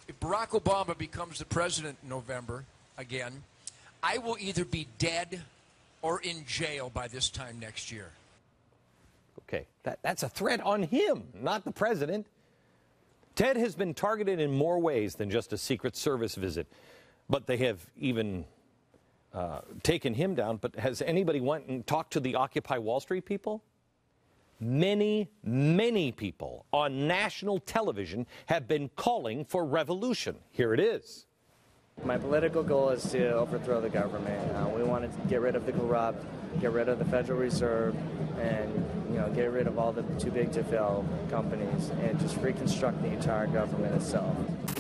if Barack Obama becomes the president in November again, I will either be dead or in jail by this time next year. Okay, that's a threat on him, not the president. Ted has been targeted in more ways than just a Secret Service visit, but they have even taken him down. But has anybody went and talked to the Occupy Wall Street people? Many, many people on national television have been calling for revolution. Here it is. My political goal is to overthrow the government. We want to get rid of the corrupt, get rid of the Federal Reserve, and get rid of all the too-big-to-fail companies, and just reconstruct the entire government itself.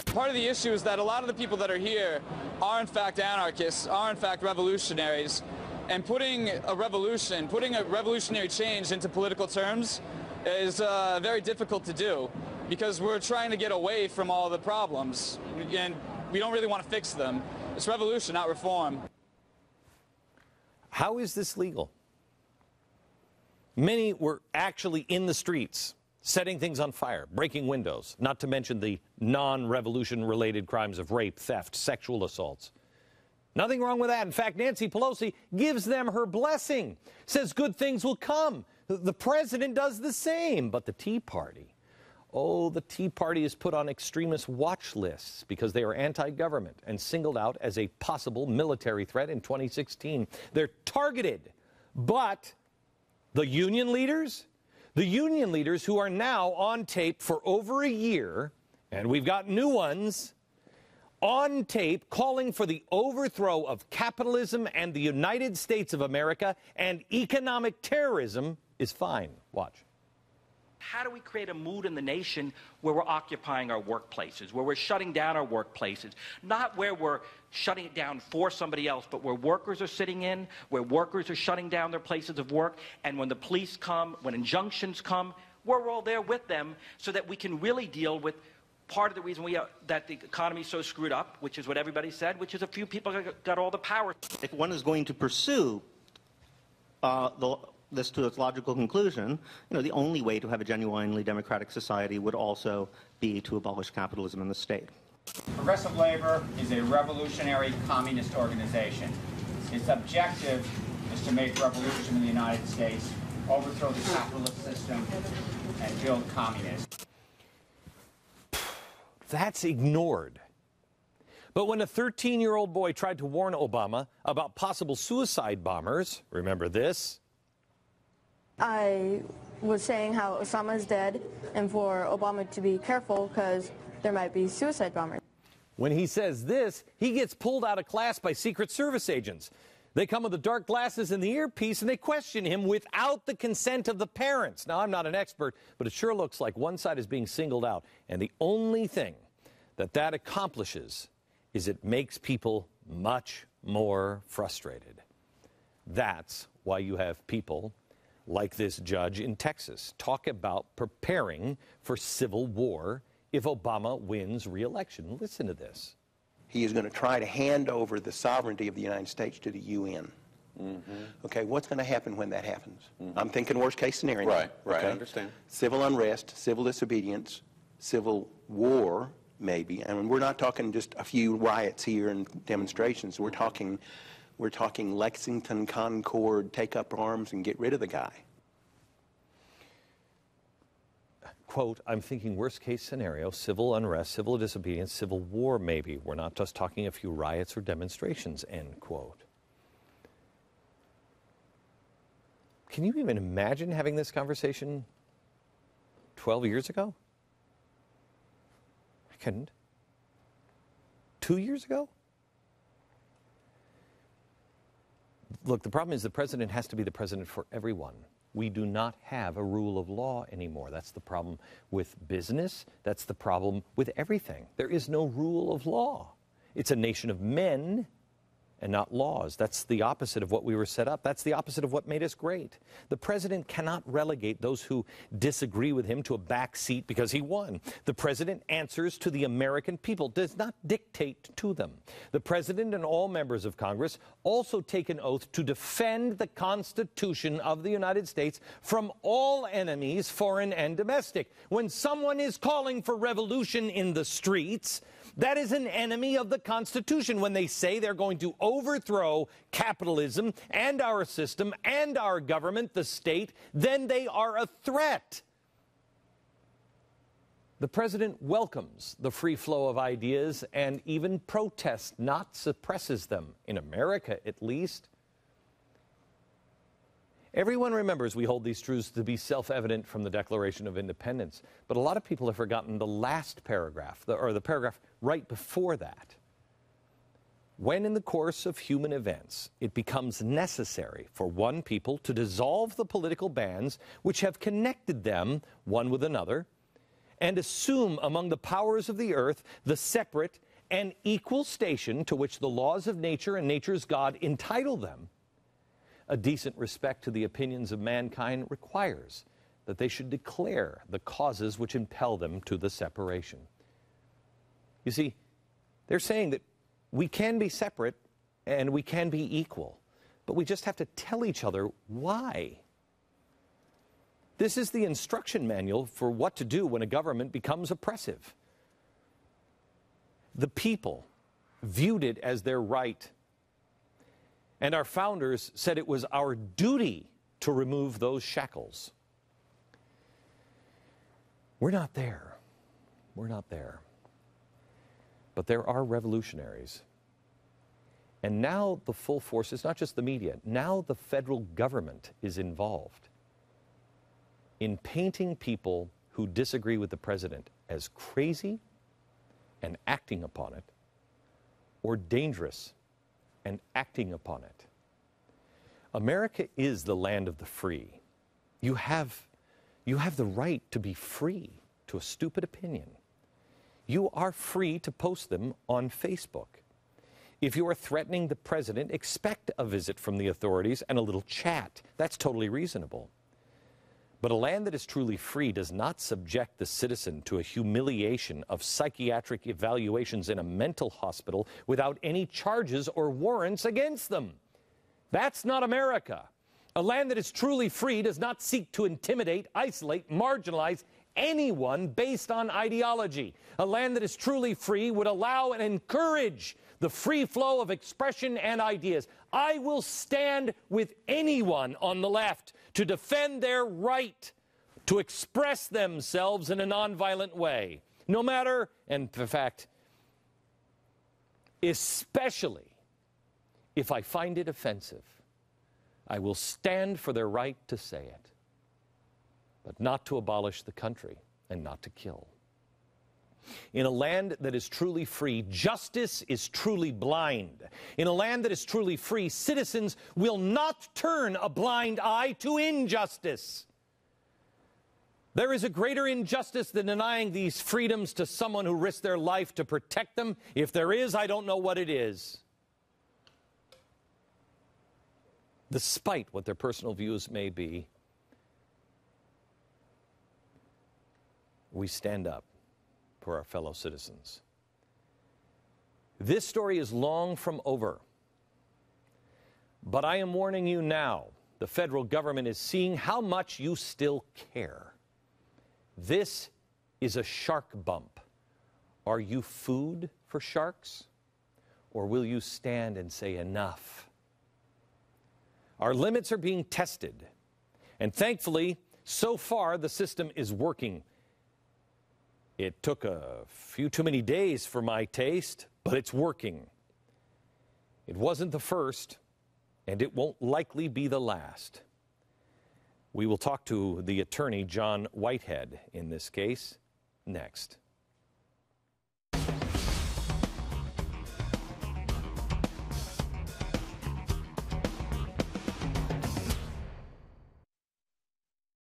Part of the issue is that a lot of the people that are here are in fact anarchists, are in fact revolutionaries, and putting a revolutionary change into political terms is very difficult to do, because we're trying to get away from all the problems, and we don't really want to fix them. It's revolution, not reform. How is this legal? Many were actually in the streets, setting things on fire, breaking windows, not to mention the non-revolution related crimes of rape, theft, sexual assaults. Nothing wrong with that. In fact, Nancy Pelosi gives them her blessing, says good things will come. The president does the same. But the Tea Party, the Tea Party is put on extremist watch lists because they are anti-government and singled out as a possible military threat in 2016. They're targeted, but the union leaders who are now on tape for over a year, and we've got new ones, on tape calling for the overthrow of capitalism and the United States of America and economic terrorism, is fine. Watch. How do we create a mood in the nation where we're occupying our workplaces, where we're shutting down our workplaces, not where we're shutting it down for somebody else, but where workers are sitting in, where workers are shutting down their places of work, and when the police come, when injunctions come, we're all there with them so that we can really deal with part of the reason that the economy is so screwed up, which is what everybody said, which is a few people got all the power. If one is going to pursue this to its logical conclusion, the only way to have a genuinely democratic society would also be to abolish capitalism in the state. Progressive Labor is a revolutionary communist organization. Its objective is to make revolution in the United States, overthrow the capitalist system, and build communism. That's ignored. But when a 13-year-old boy tried to warn Obama about possible suicide bombers, remember this? I was saying how Osama is dead and for Obama to be careful because there might be suicide bombers. When he says this, he gets pulled out of class by Secret Service agents. They come with the dark glasses and the earpiece, and they question him without the consent of the parents. Now, I'm not an expert, but it sure looks like one side is being singled out. And the only thing that accomplishes is it makes people much more frustrated. That's why you have people like this judge in Texas talk about preparing for civil war if Obama wins re-election. Listen to this. He is going to try to hand over the sovereignty of the United States to the UN. Mm-hmm. Okay, what's going to happen when that happens? Mm-hmm. I'm thinking worst case scenario. Right, okay? I understand. Civil unrest, civil disobedience, civil war, maybe. I mean, we're not talking just a few riots here and demonstrations. We're talking Lexington, Concord, take up arms and get rid of the guy. Quote, I'm thinking worst case scenario, civil unrest, civil disobedience, civil war maybe. We're not just talking a few riots or demonstrations, end quote. Can you even imagine having this conversation 12 years ago? I couldn't. 2 years ago? Look, the problem is the president has to be the president for everyone. We do not have a rule of law anymore. That's the problem with business. That's the problem with everything. There is no rule of law. It's a nation of men and not laws. That's the opposite of what we were set up. That's the opposite of what made us great. The president cannot relegate those who disagree with him to a back seat because he won. The president answers to the American people, does not dictate to them. The president and all members of Congress also take an oath to defend the Constitution of the United States from all enemies, foreign and domestic. When someone is calling for revolution in the streets, that is an enemy of the Constitution. When they say they're going to overthrow capitalism and our system and our government, the state, then they are a threat. The president welcomes the free flow of ideas and even protests, not suppresses them, in America at least. Everyone remembers we hold these truths to be self-evident from the Declaration of Independence, but a lot of people have forgotten the last paragraph, or the paragraph right before that. When in the course of human events it becomes necessary for one people to dissolve the political bands which have connected them one with another, and assume among the powers of the earth the separate and equal station to which the laws of nature and nature's God entitle them, a decent respect to the opinions of mankind requires that they should declare the causes which impel them to the separation. You see, they're saying that we can be separate and we can be equal, but we just have to tell each other why. This is the instruction manual for what to do when a government becomes oppressive. The people viewed it as their right, and our founders said it was our duty to remove those shackles. We're not there. We're not there. But there are revolutionaries. And now the full force, it's not just the media, now the federal government is involved in painting people who disagree with the president as crazy and acting upon it, or dangerous and acting upon it. America is the land of the free. You have the right to be free to a stupid opinion. You are free to post them on Facebook. If you are threatening the president, expect a visit from the authorities and a little chat. That's totally reasonable. But a land that is truly free does not subject the citizen to a humiliation of psychiatric evaluations in a mental hospital without any charges or warrants against them. That's not America. A land that is truly free does not seek to intimidate, isolate, marginalize anyone based on ideology. A land that is truly free would allow and encourage the free flow of expression and ideas. I will stand with anyone on the left to defend their right to express themselves in a nonviolent way, no matter, and in fact, especially if I find it offensive. I will stand for their right to say it, but not to abolish the country and not to kill. In a land that is truly free, justice is truly blind. In a land that is truly free, citizens will not turn a blind eye to injustice. There is a greater injustice than denying these freedoms to someone who risked their life to protect them. If there is, I don't know what it is. Despite what their personal views may be, we stand up for our fellow citizens. This story is long from over, but I am warning you now, the federal government is seeing how much you still care. This is a shark bump. Are you food for sharks, or will you stand and say enough? Our limits are being tested, and thankfully, so far the system is working. It took a few too many days for my taste, but it's working. It wasn't the first, and it won't likely be the last. We will talk to the attorney, John Whitehead, in this case, next.